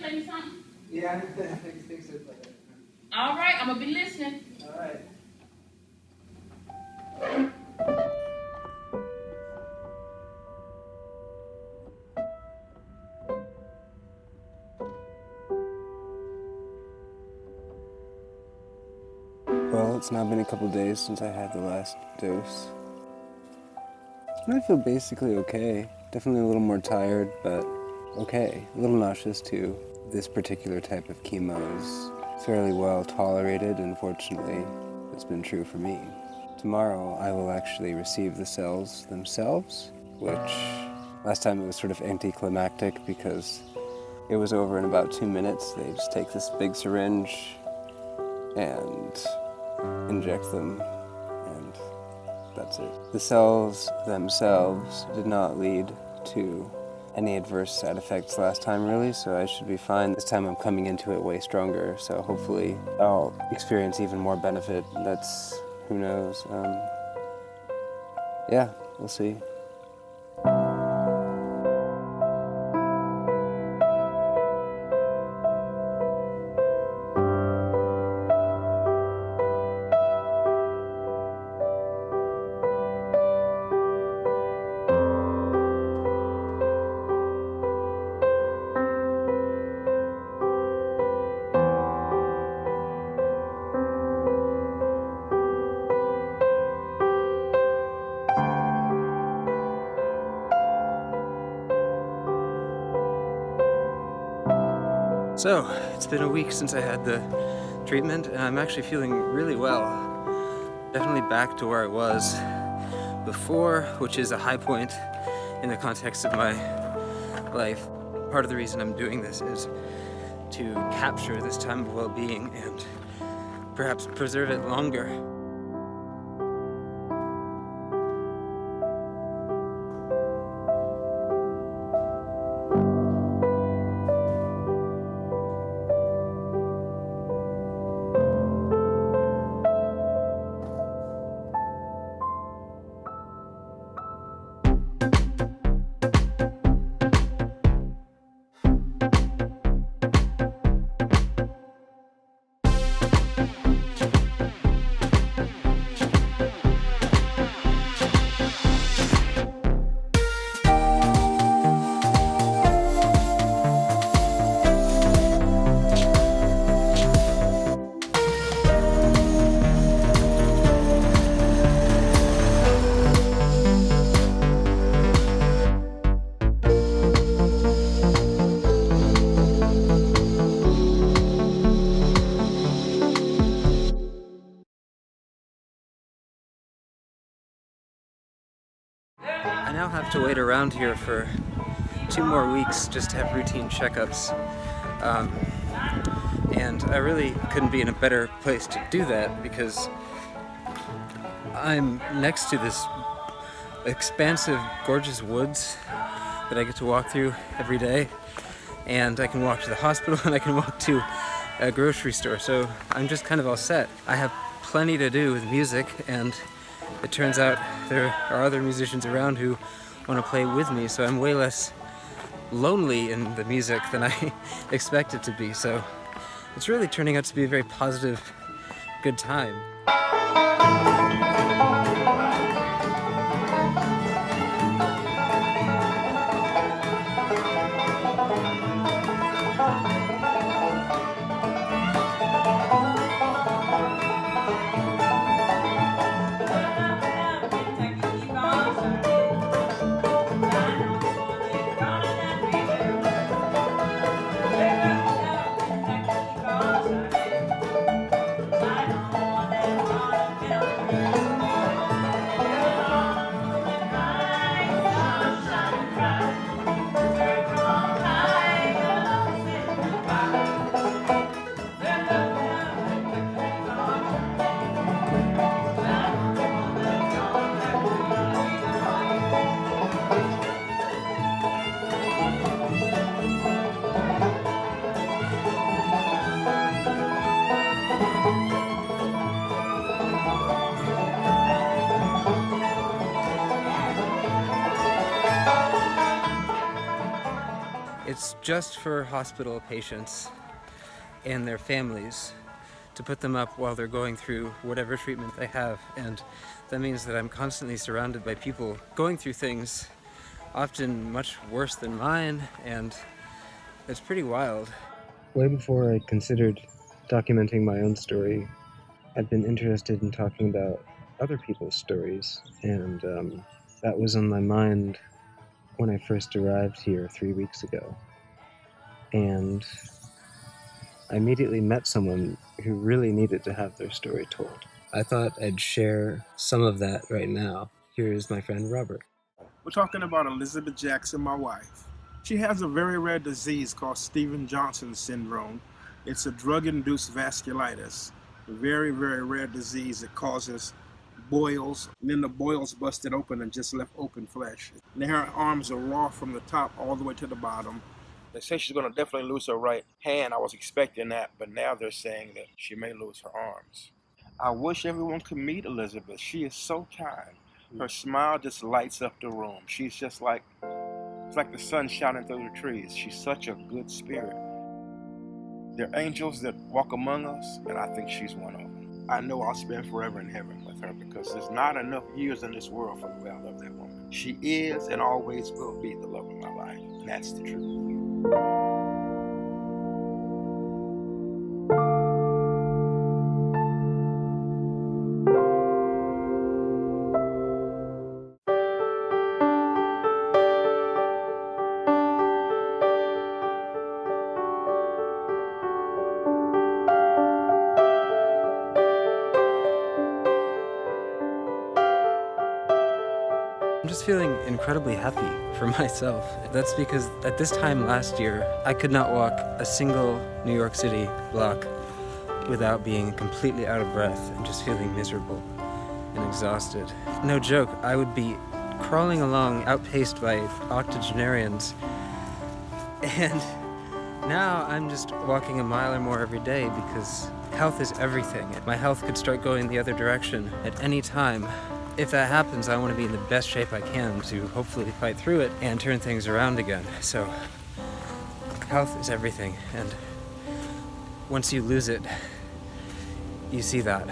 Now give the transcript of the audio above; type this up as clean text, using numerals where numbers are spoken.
play me something? Yeah, I think so. All right, I'm gonna be listening. All right. Well, it's now been a couple days since I had the last dose. And I feel basically okay. Definitely a little more tired, but okay. A little nauseous too. This particular type of chemo is fairly well tolerated, and fortunately, it's been true for me. Tomorrow, I will actually receive the cells themselves, which last time it was sort of anticlimactic because it was over in about 2 minutes. They just take this big syringe and inject them, and that's it. The cells themselves did not lead to any adverse side effects last time, really, so I should be fine. This time I'm coming into it way stronger, so hopefully I'll experience even more benefit. That's, who knows. Yeah, we'll see. So, it's been a week since I had the treatment, and I'm actually feeling really well. Definitely back to where I was before, which is a high point in the context of my life. Part of the reason I'm doing this is to capture this time of well-being and perhaps preserve it longer. I now have to wait around here for 2 more weeks just to have routine checkups. And I really couldn't be in a better place to do that because I'm next to this expansive, gorgeous woods that I get to walk through every day. And I can walk to the hospital and I can walk to a grocery store. So I'm just kind of all set. I have plenty to do with music, and it turns out there are other musicians around who want to play with me, so I'm way less lonely in the music than I expected to be. So it's really turning out to be a very positive, good time. just for hospital patients and their families, to put them up while they're going through whatever treatment they have. And that means that I'm constantly surrounded by people going through things often much worse than mine, and it's pretty wild. Way before I considered documenting my own story, I'd been interested in talking about other people's stories, and that was on my mind when I first arrived here 3 weeks ago. And I immediately met someone who really needed to have their story told. I thought I'd share some of that right now. Here's my friend Robert. We're talking about Elizabeth Jackson, my wife. She has a very rare disease called Stevens-Johnson syndrome. It's a drug-induced vasculitis, a very, very rare disease that causes boils, and then the boils busted open and just left open flesh. And her arms are raw from the top all the way to the bottom. They say she's going to definitely lose her right hand. I was expecting that, but now they're saying that she may lose her arms. I wish everyone could meet Elizabeth. She is so kind. Her smile just lights up the room. She's just like, it's like the sun shining through the trees. She's such a good spirit. There are angels that walk among us, and I think she's one of them. I know I'll spend forever in heaven with her because there's not enough years in this world for the way I love that woman. She is and always will be the love of my life, and that's the truth. I'm just feeling incredibly happy for myself. That's because at this time last year, I could not walk a single New York City block without being completely out of breath and just feeling miserable and exhausted. No joke, I would be crawling along outpaced by octogenarians, and now I'm just walking a mile or more every day because health is everything. My health could start going the other direction at any time. If that happens, I want to be in the best shape I can to hopefully fight through it and turn things around again. So, health is everything, and once you lose it, you see that.